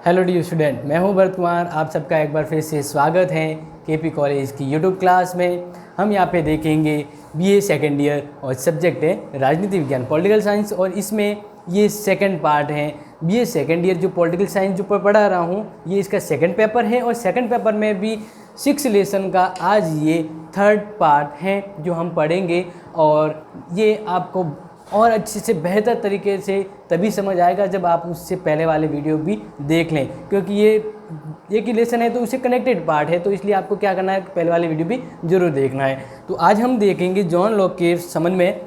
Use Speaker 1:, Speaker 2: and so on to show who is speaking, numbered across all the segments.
Speaker 1: Hello dear student, मैं हूं भरत कुमार। आप सबका एक बार फिर से स्वागत है केपी कॉलेज की यूट्यूब क्लास में। हम यहां पे देखेंगे बीए सेकेंड ईयर और सब्जेक्ट है राजनीति विज्ञान पॉलिटिकल साइंस, और इसमें ये सेकंड पार्ट है। बीए सेकेंड ईयर जो पॉलिटिकल साइंस जो पढ़ा रहा हूं, ये इसका सेकंड पेपर है, और सेकंड पेपर में भी 6 लेसन का आज ये थर्ड पार्ट है जो हम पढ़ेंगे। और ये आपको और अच्छे से बेहतर तरीके से तभी समझ आएगा जब आप उससे पहले वाले वीडियो भी देख लें, क्योंकि ये एक ही लेसन है तो उससे कनेक्टेड पार्ट है, तो इसलिए आपको क्या करना है, पहले वाले वीडियो भी जरूर देखना है। तो आज हम देखेंगे जॉन लॉक के संबंध में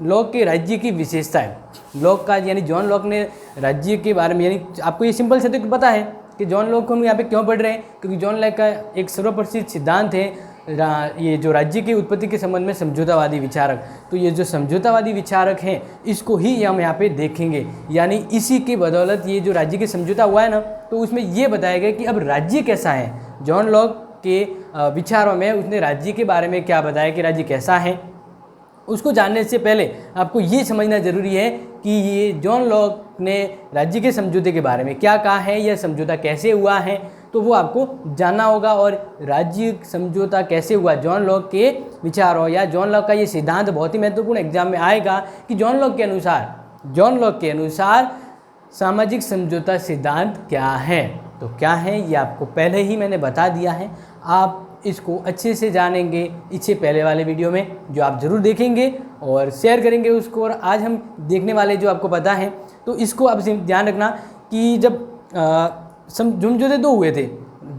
Speaker 1: लॉक के राज्य की विशेषताएं। लॉक का यानी जॉन लॉक ने राज्य के बारे में, यानी आपको ये सिंपल से तो पता है कि जॉन लॉक को हम यहाँ पे क्यों पढ़ रहे हैं, क्योंकि जॉन लॉक का एक सर्वप्रसिद्ध सिद्धांत है ये जो राज्य की उत्पत्ति के संबंध में समझौतावादी विचारक। तो ये जो समझौतावादी विचारक हैं, इसको ही हम यहाँ पे देखेंगे। यानी इसी की बदौलत ये जो राज्य के समझौता हुआ है ना, तो उसमें ये बताया गया कि अब राज्य कैसा है। जॉन लॉक के विचारों में उसने राज्य के बारे में क्या बताया कि राज्य कैसा है। उसको जानने से पहले आपको ये समझना जरूरी है कि ये जॉन लॉक ने राज्य के समझौते के बारे में क्या कहा है, यह समझौता कैसे हुआ है, तो वो आपको जानना होगा। और राज्य समझौता कैसे हुआ, जॉन लॉक के विचारों या जॉन लॉक का ये सिद्धांत बहुत ही महत्वपूर्ण एग्जाम में आएगा कि जॉन लॉक के अनुसार सामाजिक समझौता सिद्धांत क्या है। तो क्या है ये आपको पहले ही मैंने बता दिया है, आप इसको अच्छे से जानेंगे इससे पहले वाले वीडियो में, जो आप ज़रूर देखेंगे और शेयर करेंगे उसको। और आज हम देखने वाले जो आपको पता है, तो इसको आप ध्यान रखना कि जब समझौते दो हुए थे,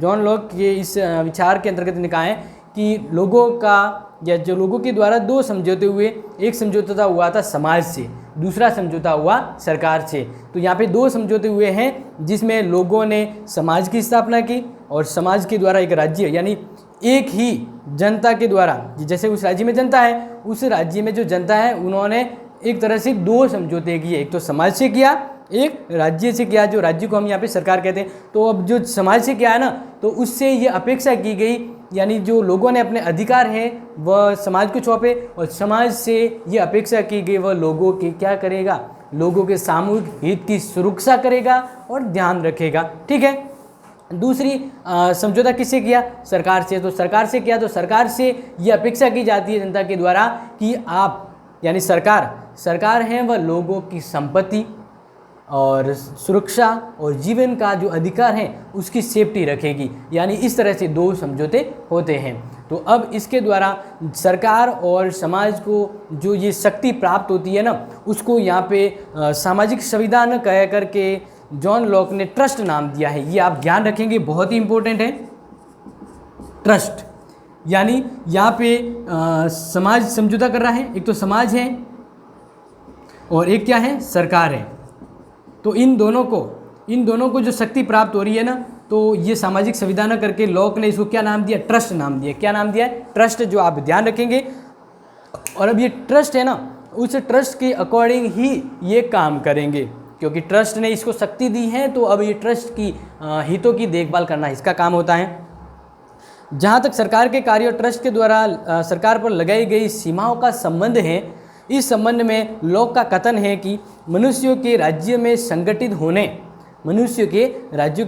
Speaker 1: जॉन लॉक के इस विचार के अंतर्गत ने कहा है कि लोगों का या जो लोगों के द्वारा दो समझौते हुए, एक समझौता हुआ था समाज से, दूसरा समझौता हुआ सरकार से। तो यहाँ पे दो समझौते हुए हैं जिसमें लोगों ने समाज की स्थापना की और समाज के द्वारा एक राज्य, यानी एक ही जनता के द्वारा, जैसे उस राज्य में जनता है, उस राज्य में जो जनता है उन्होंने एक तरह से दो समझौते किए, एक तो समाज से किया, एक राज्य से किया, जो राज्य को हम यहाँ पे सरकार कहते हैं। तो अब जो समाज से किया है ना, तो उससे ये अपेक्षा की गई, यानी जो लोगों ने अपने अधिकार हैं वह समाज को सौंपे, और समाज से ये अपेक्षा की गई वह लोगों के क्या करेगा, लोगों के सामूहिक हित की सुरक्षा करेगा और ध्यान रखेगा। ठीक है। दूसरी समझौता किससे किया, सरकार से। तो सरकार से किया, तो सरकार से ये अपेक्षा की जाती है जनता के द्वारा कि आप, यानी सरकार है वह लोगों की संपत्ति और सुरक्षा और जीवन का जो अधिकार है उसकी सेफ्टी रखेगी। यानी इस तरह से दो समझौते होते हैं। तो अब इसके द्वारा सरकार और समाज को जो ये शक्ति प्राप्त होती है ना, उसको यहाँ पे सामाजिक संविधान कह करके जॉन लॉक ने ट्रस्ट नाम दिया है। ये आप ध्यान रखेंगे, बहुत ही इंपॉर्टेंट है। ट्रस्ट यानी यहाँ पे समाज समझौता कर रहा है, एक तो समाज है और एक क्या है, सरकार है। तो इन दोनों को जो शक्ति प्राप्त हो रही है ना, तो ये सामाजिक संविधान करके लॉक ने इसको क्या नाम दिया, ट्रस्ट नाम दिया। क्या नाम दिया है, ट्रस्ट, जो आप ध्यान रखेंगे। और अब ये ट्रस्ट है ना, उस ट्रस्ट के अकॉर्डिंग ही ये काम करेंगे, क्योंकि ट्रस्ट ने इसको शक्ति दी है। तो अब ये ट्रस्ट की हितों की देखभाल करना इसका काम होता है। जहाँ तक सरकार के कार्य और ट्रस्ट के द्वारा सरकार पर लगाई गई सीमाओं का संबंध है, इस संबंध में लॉक का कथन है कि मनुष्यों के राज्यों के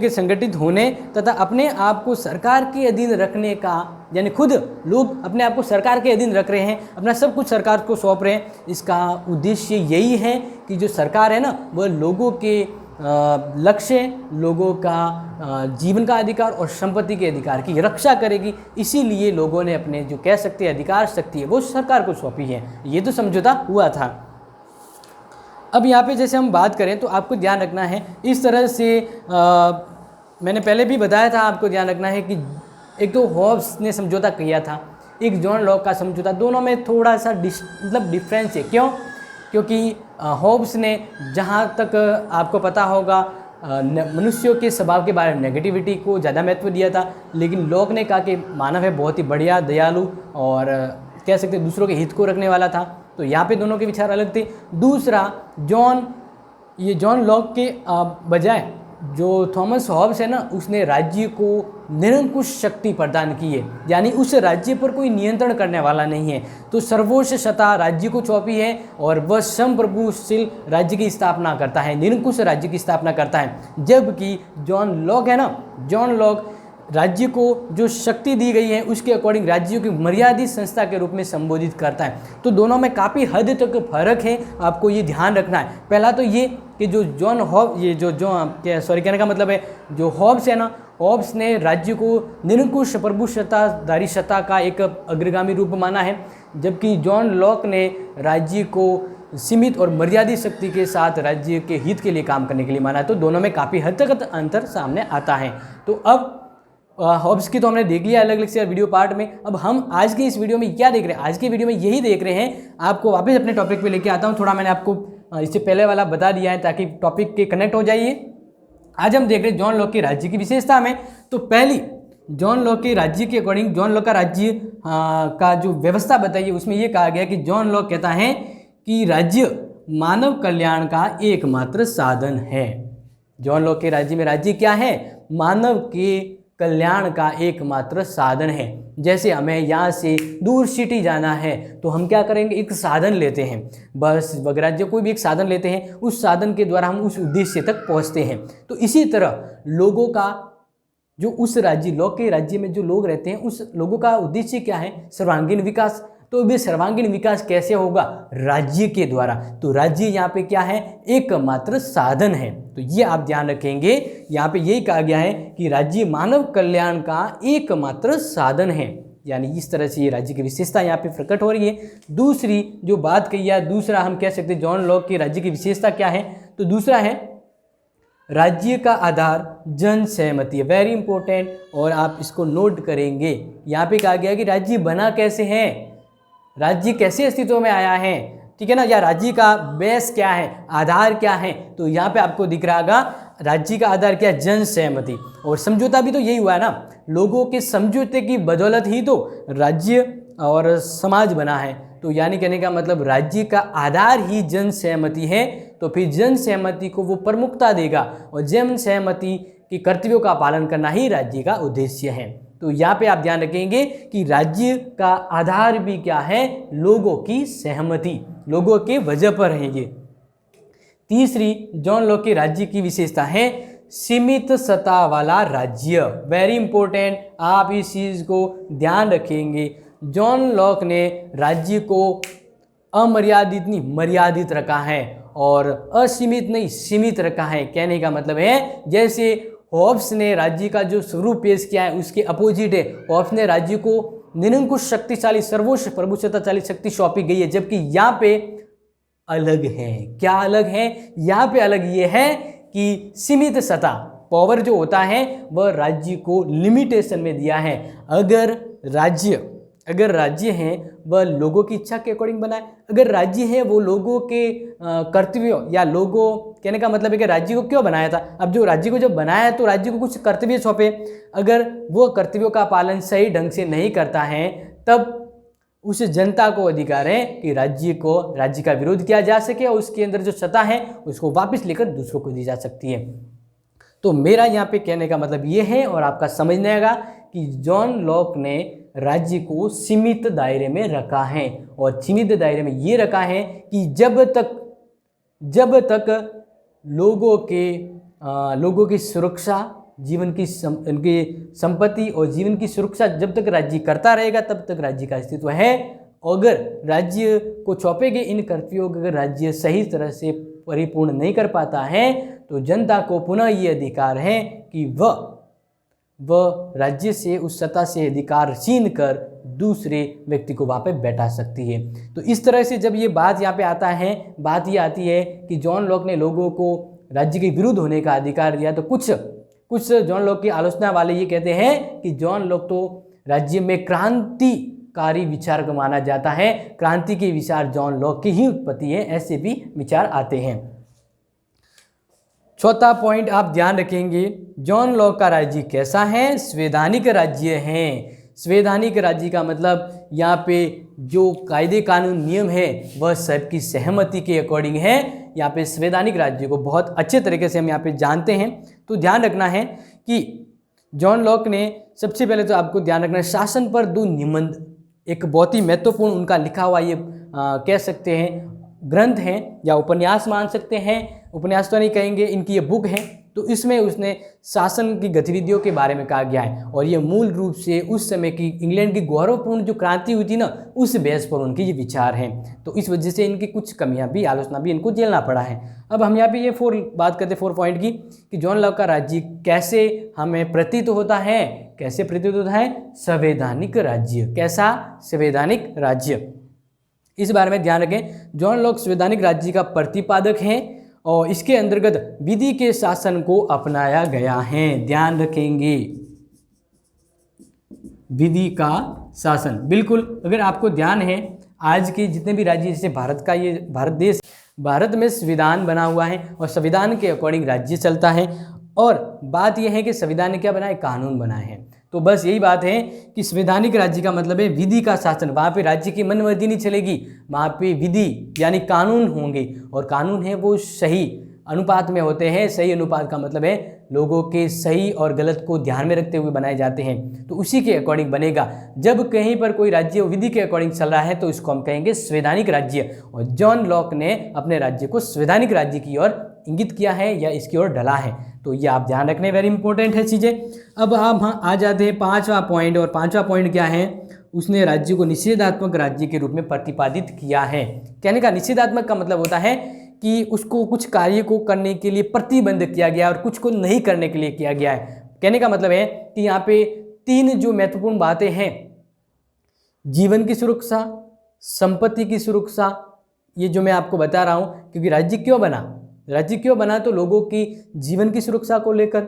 Speaker 1: संगठित होने तथा अपने आप को सरकार के अधीन रखने का, यानी खुद लोग अपने आप को सरकार के अधीन रख रहे हैं, अपना सब कुछ सरकार को सौंप रहे हैं। इसका उद्देश्य यही है कि जो सरकार है ना, वह लोगों के लक्ष्य, लोगों का जीवन का अधिकार और संपत्ति के अधिकार की रक्षा करेगी। इसीलिए लोगों ने अपने जो कह सकते हैं अधिकार शक्ति है वो सरकार को सौंपी है। ये तो समझौता हुआ था। अब यहाँ पे जैसे हम बात करें तो आपको ध्यान रखना है, इस तरह से मैंने पहले भी बताया था, आपको ध्यान रखना है कि एक तो हॉब्स ने समझौता किया था, एक जॉन लॉक का समझौता, दोनों में थोड़ा सा डिफरेंस है। क्यों? क्योंकि हॉब्स ने, जहाँ तक आपको पता होगा, मनुष्यों के स्वभाव के बारे में नेगेटिविटी को ज़्यादा महत्व दिया था, लेकिन लॉक ने कहा कि मानव है बहुत ही बढ़िया, दयालु और कह सकते दूसरों के हित को रखने वाला था। तो यहाँ पे दोनों के विचार अलग थे। दूसरा, जॉन लॉक के बजाय जो थॉमस हॉब्स है ना, उसने राज्य को निरंकुश शक्ति प्रदान की है, यानी उस राज्य पर कोई नियंत्रण करने वाला नहीं है। तो सर्वोच्च सत्ता राज्य को सौंपी है और वह संप्रभुशील राज्य की स्थापना करता है, निरंकुश राज्य की स्थापना करता है। जबकि जॉन लॉक है ना, जॉन लॉक राज्य को जो शक्ति दी गई है उसके अकॉर्डिंग राज्यों की मर्यादित संस्था के रूप में संबोधित करता है। तो दोनों में काफ़ी हद तक फर्क है, आपको ये ध्यान रखना है। पहला तो ये कि जो जॉन हॉब ये जो कहने का मतलब है, जो हॉब्स है ना, हॉब्स ने राज्य को निरंकुश प्रभुसत्ताधारी सत्ता का एक अग्रगामी रूप माना है, जबकि जॉन लॉक ने राज्य को सीमित और मर्यादित शक्ति के साथ राज्य के हित के लिए काम करने के लिए माना है। तो दोनों में काफ़ी हद तक अंतर सामने आता है। तो अब हॉब्स की तो हमने देख लिया अलग अलग से वीडियो पार्ट में। अब हम आज की इस वीडियो में क्या देख रहे हैं, आज की वीडियो में यही देख रहे हैं। आपको वापस अपने टॉपिक पे लेके आता हूँ, थोड़ा मैंने आपको इससे पहले वाला बता दिया है ताकि टॉपिक के कनेक्ट हो जाइए। आज हम देख रहे हैं जॉन लॉक के राज्य की विशेषता में। तो पहली, जॉन लॉक के राज्य के अकॉर्डिंग जॉन लॉक का राज्य का जो व्यवस्था बताइए, उसमें ये कहा गया कि जॉन लॉक कहता है कि राज्य मानव कल्याण का एकमात्र साधन है। जॉन लॉक के राज्य में राज्य क्या है, मानव के कल्याण का एकमात्र साधन है। जैसे हमें यहाँ से दूर सिटी जाना है तो हम क्या करेंगे, एक साधन लेते हैं, बस वगैरह जो कोई भी एक साधन लेते हैं, उस साधन के द्वारा हम उस उद्देश्य तक पहुँचते हैं। तो इसी तरह लोगों का जो उस राज्य लॉक के राज्य में जो लोग रहते हैं, उस लोगों का उद्देश्य क्या है, सर्वांगीण विकास। तो वे सर्वांगीण विकास कैसे होगा, राज्य के द्वारा। तो राज्य यहाँ पे क्या है, एकमात्र साधन है। तो ये आप ध्यान रखेंगे, यहाँ पे यही कहा गया है कि राज्य मानव कल्याण का एकमात्र साधन है, यानी इस तरह से ये राज्य की विशेषता यहाँ पे प्रकट हो रही है। दूसरी जो बात कही है, दूसरा हम कह सकते हैं जॉन लॉक के राज्य की विशेषता क्या है, तो दूसरा है राज्य का आधार जन सहमति है। वेरी इंपॉर्टेंट, और आप इसको नोट करेंगे। यहाँ पे कहा गया कि राज्य बना कैसे है, राज्य कैसे अस्तित्व में आया है, ठीक है ना, या राज्य का बेस क्या है, आधार क्या है। तो यहाँ पे आपको दिख रहा होगा राज्य का आधार क्या है, जन सहमति। और समझौता भी तो यही हुआ है ना, लोगों के समझौते की बदौलत ही तो राज्य और समाज बना है। तो यानी कहने का मतलब राज्य का आधार ही जन सहमति है। तो फिर जन सहमति को वो प्रमुखता देगा, और जन सहमति के कर्तव्यों का पालन करना ही राज्य का उद्देश्य है। तो यहाँ पे आप ध्यान रखेंगे कि राज्य का आधार भी क्या है, लोगों की सहमति, लोगों के वजह पर है ये। तीसरी जॉन लॉक के राज्य की विशेषता है सीमित सत्ता वाला राज्य। वेरी इंपॉर्टेंट, आप इस चीज को ध्यान रखेंगे। जॉन लॉक ने राज्य को अमर्यादित नहीं मर्यादित रखा है, और असीमित नहीं सीमित रखा है। कहने का मतलब है जैसे हॉब्स ने राज्य का जो स्वरूप पेश किया है उसके अपोजिट है। हॉब्स ने राज्य को निरंकुश शक्तिशाली सर्वोच्च प्रभुसत्ताशाली शक्ति सौंपी गई है, जबकि यहाँ पे अलग है। क्या अलग है, यहाँ पे अलग ये है कि सीमित सत्ता पावर जो होता है वह राज्य को लिमिटेशन में दिया है। अगर राज्य है वह लोगों की इच्छा के अकॉर्डिंग बना है, अगर राज्य है वो लोगों के कर्तव्यों या लोगों, कहने का मतलब है कि राज्य को क्यों बनाया था। अब जो राज्य को जब बनाया तो राज्य को कुछ कर्तव्य सौंपे, अगर वो कर्तव्यों का पालन सही ढंग से नहीं करता है तब उस जनता को अधिकार है कि राज्य का विरोध किया जा सके, और उसके अंदर जो सत्ता है उसको वापस लेकर दूसरों को दी जा सकती है। तो मेरा यहाँ पे कहने का मतलब ये है, और आपका समझने आएगा कि जॉन लॉक ने राज्य को सीमित दायरे में रखा है, और सीमित दायरे में ये रखा है कि जब तक लोगों की सुरक्षा, जीवन की उनकी संपत्ति और जीवन की सुरक्षा जब तक राज्य करता रहेगा तब तक राज्य का अस्तित्व है। अगर राज्य को सौंपे गए इन कर्तव्यों को अगर राज्य सही तरह से परिपूर्ण नहीं कर पाता है तो जनता को पुनः ये अधिकार है कि वह राज्य से उस सत्ता से अधिकार छीन कर दूसरे व्यक्ति को वहाँ पे बैठा सकती है। तो इस तरह से जब ये बात यहाँ पे आता है, बात ये आती है कि जॉन लॉक ने लोगों को राज्य के विरुद्ध होने का अधिकार दिया, तो कुछ जॉन लॉक की आलोचना वाले ये कहते हैं कि जॉन लॉक तो राज्य में क्रांतिकारी विचार को माना जाता है, क्रांति के विचार जॉन लॉक की ही उत्पत्ति है, ऐसे भी विचार आते हैं। चौथा पॉइंट आप ध्यान रखेंगे, जॉन लॉक का राज्य कैसा है, संवैधानिक राज्य है। संवैधानिक राज्य का मतलब यहाँ पे जो कायदे कानून नियम है वह सबकी सहमति के अकॉर्डिंग है, यहाँ पे संवैधानिक राज्य को बहुत अच्छे तरीके से हम यहाँ पे जानते हैं। तो ध्यान रखना है कि जॉन लॉक ने सबसे पहले तो आपको ध्यान रखना है शासन पर 2 निबंध, एक बहुत ही महत्वपूर्ण उनका लिखा हुआ ये कह सकते हैं ग्रंथ हैं या उपन्यास मान सकते हैं, उपन्यास तो नहीं कहेंगे, इनकी ये बुक है। तो इसमें उसने शासन की गतिविधियों के बारे में कहा गया है और ये मूल रूप से उस समय की इंग्लैंड की गौरवपूर्ण जो क्रांति हुई थी ना, उस बेस पर उनके ये विचार हैं। तो इस वजह से इनकी कुछ कमियां भी, आलोचना भी इनको झेलना पड़ा है। अब हम यहाँ पे ये बात करते हैं 4 पॉइंट की कि जॉन लॉक का राज्य कैसे हमें प्रतीत होता है, कैसे प्रतीत होता है, संवैधानिक राज्य। कैसा? संवैधानिक राज्य। इस बारे में ध्यान रखें, जॉन लॉक संवैधानिक राज्य का प्रतिपादक हैं और इसके अंतर्गत विधि के शासन को अपनाया गया है। ध्यान रखेंगे, विधि का शासन। बिल्कुल, अगर आपको ध्यान है आज के जितने भी राज्य, जैसे भारत का ये भारत देश, भारत में संविधान बना हुआ है और संविधान के अकॉर्डिंग राज्य चलता है। और बात यह है कि संविधान ने क्या बनाया? कानून बनाए हैं। तो बस यही बात है कि संवैधानिक राज्य का मतलब है विधि का शासन। वहाँ पे राज्य की मनमर्जी नहीं चलेगी, वहाँ पे विधि यानी कानून होंगे और कानून है वो सही अनुपात में होते हैं। सही अनुपात का मतलब है लोगों के सही और गलत को ध्यान में रखते हुए बनाए जाते हैं। तो उसी के अकॉर्डिंग बनेगा। जब कहीं पर कोई राज्य विधि के अकॉर्डिंग चल रहा है तो इसको हम कहेंगे संवैधानिक राज्य। और जॉन लॉक ने अपने राज्य को संवैधानिक राज्य की ओर इंगित किया है या इसकी ओर ढला है। तो ये आप ध्यान रखने, वेरी इंपॉर्टेंट है चीज़ें। अब हम आ जाते हैं 5वां पॉइंट। और 5वां पॉइंट क्या है? उसने राज्य को निषेधात्मक राज्य के रूप में प्रतिपादित किया है। कहने का निषेधात्मक का मतलब होता है कि उसको कुछ कार्य को करने के लिए प्रतिबंध किया गया और कुछ को नहीं करने के लिए किया गया है। कहने का मतलब है कि यहाँ पे 3 जो महत्वपूर्ण बातें हैं, जीवन की सुरक्षा, संपत्ति की सुरक्षा, ये जो मैं आपको बता रहा हूँ, क्योंकि राज्य क्यों बना? राज्य क्यों बना? तो लोगों की जीवन की सुरक्षा को लेकर,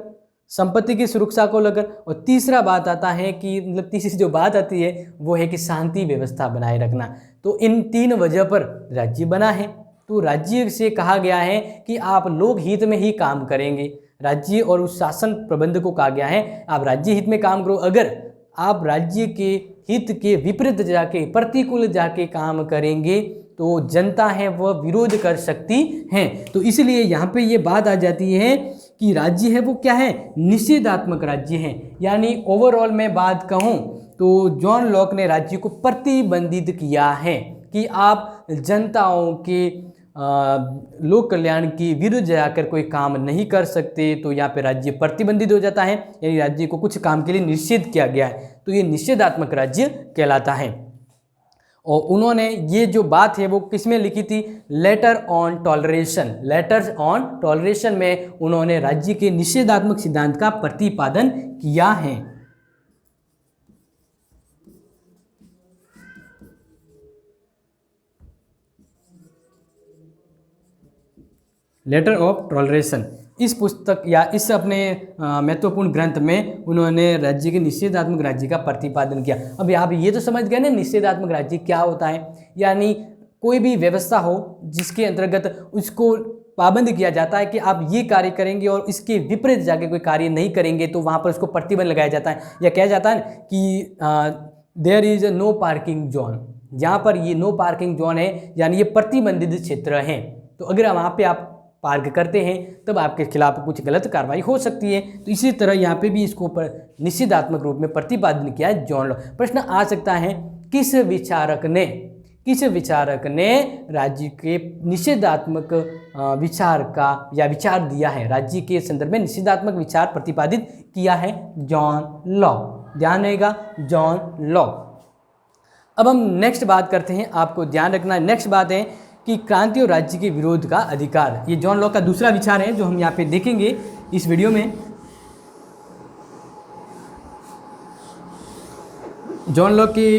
Speaker 1: संपत्ति की सुरक्षा को लेकर। और तीसरा बात आता है कि मतलब तीसरी जो बात आती है वो है कि शांति व्यवस्था बनाए रखना। तो इन 3 वजह पर राज्य बना है। तो राज्य से कहा गया है कि आप लोक हित में ही काम करेंगे। राज्य और उस शासन प्रबंध को कहा गया है आप राज्य हित में काम करो। अगर आप राज्य के हित के विपरीत जाके, प्रतिकूल जाके काम करेंगे तो जनता है वह विरोध कर सकती हैं। तो इसलिए यहाँ पे ये बात आ जाती है कि राज्य है वो क्या है? निषेधात्मक राज्य है। यानी ओवरऑल मैं बात कहूँ तो जॉन लॉक ने राज्य को प्रतिबंधित किया है कि आप जनताओं के लोक कल्याण की विरुद्ध जाकर कोई काम नहीं कर सकते। तो यहाँ पे राज्य प्रतिबंधित हो जाता है, यानी राज्य को कुछ काम के लिए निषेध किया गया है। तो ये निषेधात्मक राज्य कहलाता है। और उन्होंने ये जो बात है वो किसमें लिखी थी? Later on toleration. Letters on toleration में उन्होंने राज्य के निषेधात्मक सिद्धांत का प्रतिपादन किया है। लेटर ऑफ टॉलरेशन, इस पुस्तक या इस अपने महत्वपूर्ण ग्रंथ में उन्होंने राज्य के निषेधात्मक राज्य का प्रतिपादन किया। अब आप ये तो समझ गए ना निषेधात्मक राज्य क्या होता है? यानी कोई भी व्यवस्था हो जिसके अंतर्गत उसको पाबंद किया जाता है कि आप ये कार्य करेंगे और इसके विपरीत जाके कोई कार्य नहीं करेंगे तो वहाँ पर उसको प्रतिबंध लगाया जाता है। या कहा जाता है कि there is no parking zone. जहाँ पर ये नो पार्किंग जोन है यानी ये प्रतिबंधित क्षेत्र है। तो अगर वहाँ पे आप पार्क करते हैं तब आपके खिलाफ कुछ गलत कार्रवाई हो सकती है। तो इसी तरह यहाँ पे भी इसको निषेधात्मक रूप में प्रतिपादन किया है जॉन लॉक। प्रश्न आ सकता है किस विचारक ने राज्य के निषेधात्मक विचार का या विचार दिया है? राज्य के संदर्भ में निषेधात्मक विचार प्रतिपादित किया है जॉन लॉक। ध्यान रहेगा, जॉन लॉक। अब हम नेक्स्ट बात करते हैं, आपको ध्यान रखना है। नेक्स्ट बात है कि क्रांति और राज्य के विरोध का अधिकार। ये जॉन लॉक का दूसरा विचार है जो हम यहाँ पे देखेंगे इस वीडियो में। जॉन लॉक के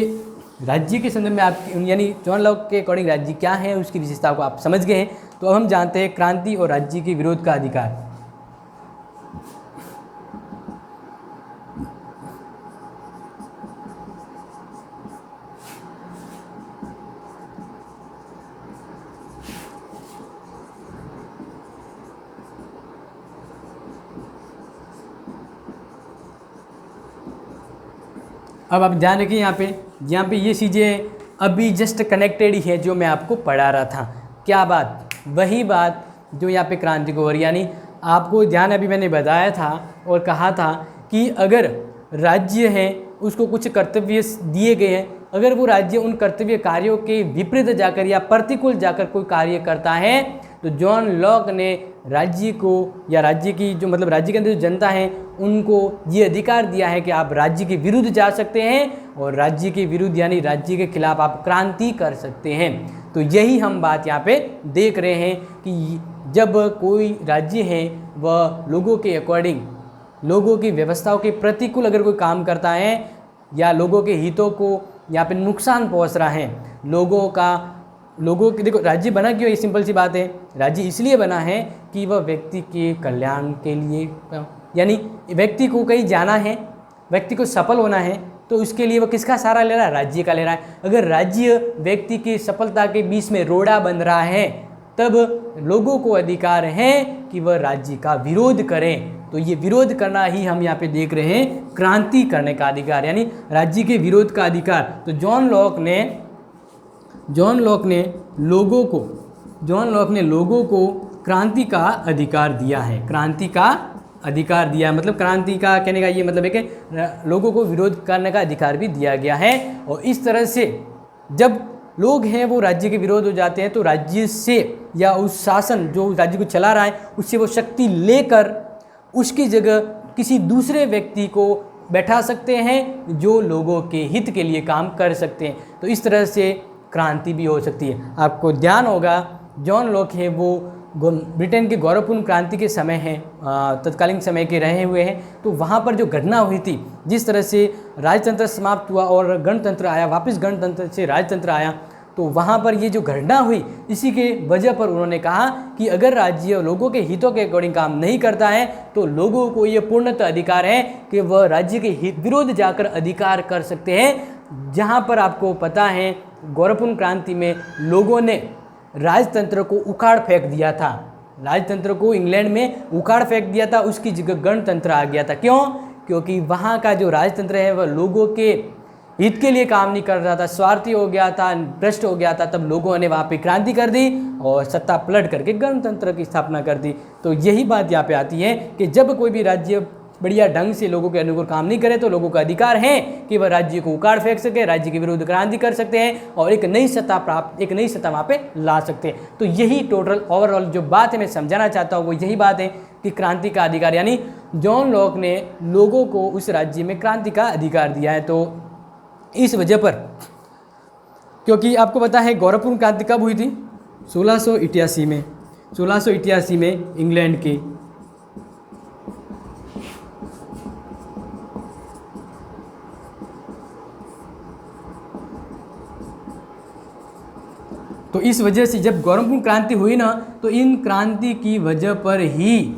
Speaker 1: राज्य के संदर्भ में आप यानी जॉन लॉक के अकॉर्डिंग राज्य क्या है उसकी विशेषता को आप समझ गए हैं। तो अब हम जानते हैं क्रांति और राज्य के विरोध का अधिकार। अब आप ध्यान रखिए यहाँ पे ये चीज़ें अभी जस्ट कनेक्टेड ही है जो मैं आपको पढ़ा रहा था। क्या बात? वही बात जो यहाँ पे क्रांति को हो रही, यानी आपको ध्यान अभी मैंने बताया था और कहा था कि अगर राज्य है उसको कुछ कर्तव्य दिए गए हैं, अगर वो राज्य उन कर्तव्य कार्यों के विपरीत जाकर या प्रतिकूल जाकर कोई कार्य करता है तो जॉन लॉक ने राज्य को या राज्य की जो मतलब राज्य के अंदर जो जनता है उनको ये अधिकार दिया है कि आप राज्य के विरुद्ध जा सकते हैं और राज्य के विरुद्ध यानी राज्य के खिलाफ आप क्रांति कर सकते हैं। तो यही हम बात यहाँ पे देख रहे हैं कि जब कोई राज्य है वह लोगों के अकॉर्डिंग, लोगों की व्यवस्थाओं के प्रतिकूल अगर कोई काम करता है या लोगों के हितों को यहाँ पे नुकसान पहुँच रहा है, लोगों के देखो राज्य बना क्यों, ये सिंपल सी बात है, राज्य इसलिए बना है कि वह व्यक्ति के कल्याण के लिए, यानी व्यक्ति को कहीं जाना है, व्यक्ति को सफल होना है तो उसके लिए वह किसका सहारा ले रहा है, राज्य का ले रहा है। अगर राज्य व्यक्ति की सफलता के बीच में रोड़ा बन रहा है तब लोगों को अधिकार है कि वह राज्य का विरोध करें। तो ये विरोध करना ही हम यहाँ पे देख रहे हैं क्रांति करने का अधिकार, यानी राज्य के विरोध का अधिकार। तो जॉन लॉक ने लोगों को क्रांति का अधिकार दिया है, क्रांति का अधिकार दिया है, मतलब क्रांति का कहने का ये मतलब है कि लोगों को विरोध करने का अधिकार भी दिया गया है। और इस तरह से जब लोग हैं वो राज्य के विरोध हो जाते हैं तो राज्य से या उस शासन जो राज्य को चला रहा है उससे वो शक्ति लेकर उसकी जगह किसी दूसरे व्यक्ति को बैठा सकते हैं जो लोगों के हित के लिए काम कर सकते हैं। तो इस तरह से क्रांति भी हो सकती है। आपको ध्यान होगा जॉन लॉक है वो ब्रिटेन के गौरवपूर्ण क्रांति के समय है, तत्कालीन समय के रहे हुए हैं। तो वहाँ पर जो घटना हुई थी, जिस तरह से राजतंत्र समाप्त हुआ और गणतंत्र आया, वापस गणतंत्र से राजतंत्र आया, तो वहाँ पर ये जो घटना हुई इसी के वजह पर उन्होंने कहा कि अगर राज्य लोगों के हितों के अकॉर्डिंग काम नहीं करता है तो लोगों को ये पूर्णतः अधिकार है कि वह राज्य के हित विरोध जाकर अधिकार कर सकते हैं। जहाँ पर आपको पता है गौरवपूर्ण क्रांति में लोगों ने राजतंत्र को उखाड़ फेंक दिया था, राजतंत्र को इंग्लैंड में उखाड़ फेंक दिया था, उसकी जगह गणतंत्र आ गया था। क्यों? क्योंकि वहाँ का जो राजतंत्र है वह लोगों के हित के लिए काम नहीं कर रहा था, स्वार्थी हो गया था, भ्रष्ट हो गया था। तब लोगों ने वहाँ पे क्रांति कर दी और सत्ता पलट करके गणतंत्र की स्थापना कर दी। तो यही बात यहाँ पे आती है कि जब कोई भी राज्य बढ़िया ढंग से लोगों के अनुकूल काम नहीं करे तो लोगों का अधिकार है कि वह राज्य को उखाड़ फेंक सके, राज्य के विरुद्ध क्रांति कर सकते हैं और एक नई सत्ता वहाँ पे ला सकते हैं। तो यही टोटल ओवरऑल जो बात है मैं समझाना चाहता हूँ वो यही बात है कि क्रांति का अधिकार, यानी जॉन लॉक ने लोगों को उस राज्य में क्रांति का अधिकार दिया है। तो इस वजह पर, क्योंकि आपको पता है गौरवपूर्ण क्रांति कब हुई थी, 1688 में इंग्लैंड के तो इस वजह से जब गौरवपूर्ण क्रांति हुई ना तो इन क्रांति की वजह पर ही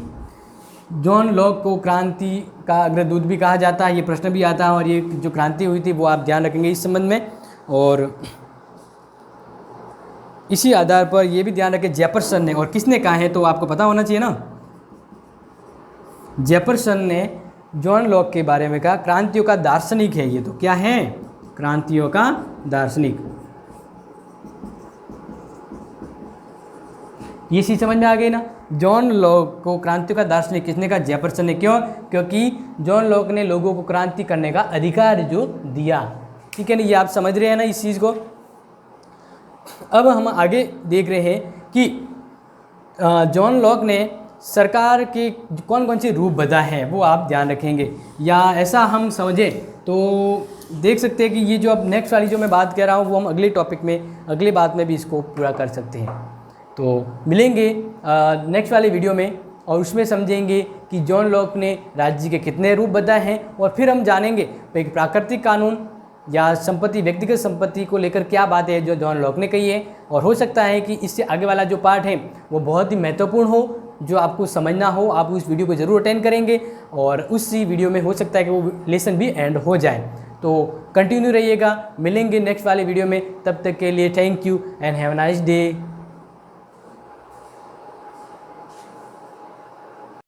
Speaker 1: जॉन लॉक को क्रांति का अग्रदूत भी कहा जाता है। ये प्रश्न भी आता है और ये जो क्रांति हुई थी वो आप ध्यान रखेंगे इस संबंध में। और इसी आधार पर ये भी ध्यान रखें जेफरसन ने, और किसने कहा है तो आपको पता होना चाहिए ना, जेफरसन ने जॉन लॉक के बारे में कहा क्रांतियों का दार्शनिक है। ये तो क्या है, क्रांतियों का दार्शनिक। ये चीज़ समझ में आ गई ना। जॉन लॉक को क्रांतियों का दार्शनिक किसने कहा, जेफरसन ने। क्यों? क्योंकि जॉन लॉक ने लोगों को क्रांति करने का अधिकार जो दिया। ठीक है ना, ये आप समझ रहे हैं ना इस चीज़ को। अब हम आगे देख रहे हैं कि जॉन लॉक ने सरकार के कौन कौन से रूप बताए हैं वो आप ध्यान रखेंगे, या ऐसा हम समझें तो देख सकते हैं कि ये जो अब नेक्स्ट वाली जो मैं बात कर रहा हूँ वो हम अगले टॉपिक में, अगले बात में भी इसको पूरा कर सकते हैं। तो मिलेंगे नेक्स्ट वाले वीडियो में और उसमें समझेंगे कि जॉन लॉक ने राज्य के कितने रूप बताए हैं, और फिर हम जानेंगे एक प्राकृतिक कानून या संपत्ति, व्यक्तिगत संपत्ति को लेकर क्या बात है जो जॉन लॉक ने कही है। और हो सकता है कि इससे आगे वाला जो पार्ट है वो बहुत ही महत्वपूर्ण हो, जो आपको समझना हो। आप उस वीडियो को ज़रूर अटेंड करेंगे और उसी वीडियो में हो सकता है कि वो लेसन भी एंड हो जाए। तो कंटिन्यू रहिएगा, मिलेंगे नेक्स्ट वाले वीडियो में। तब तक के लिए thank you and have a nice day.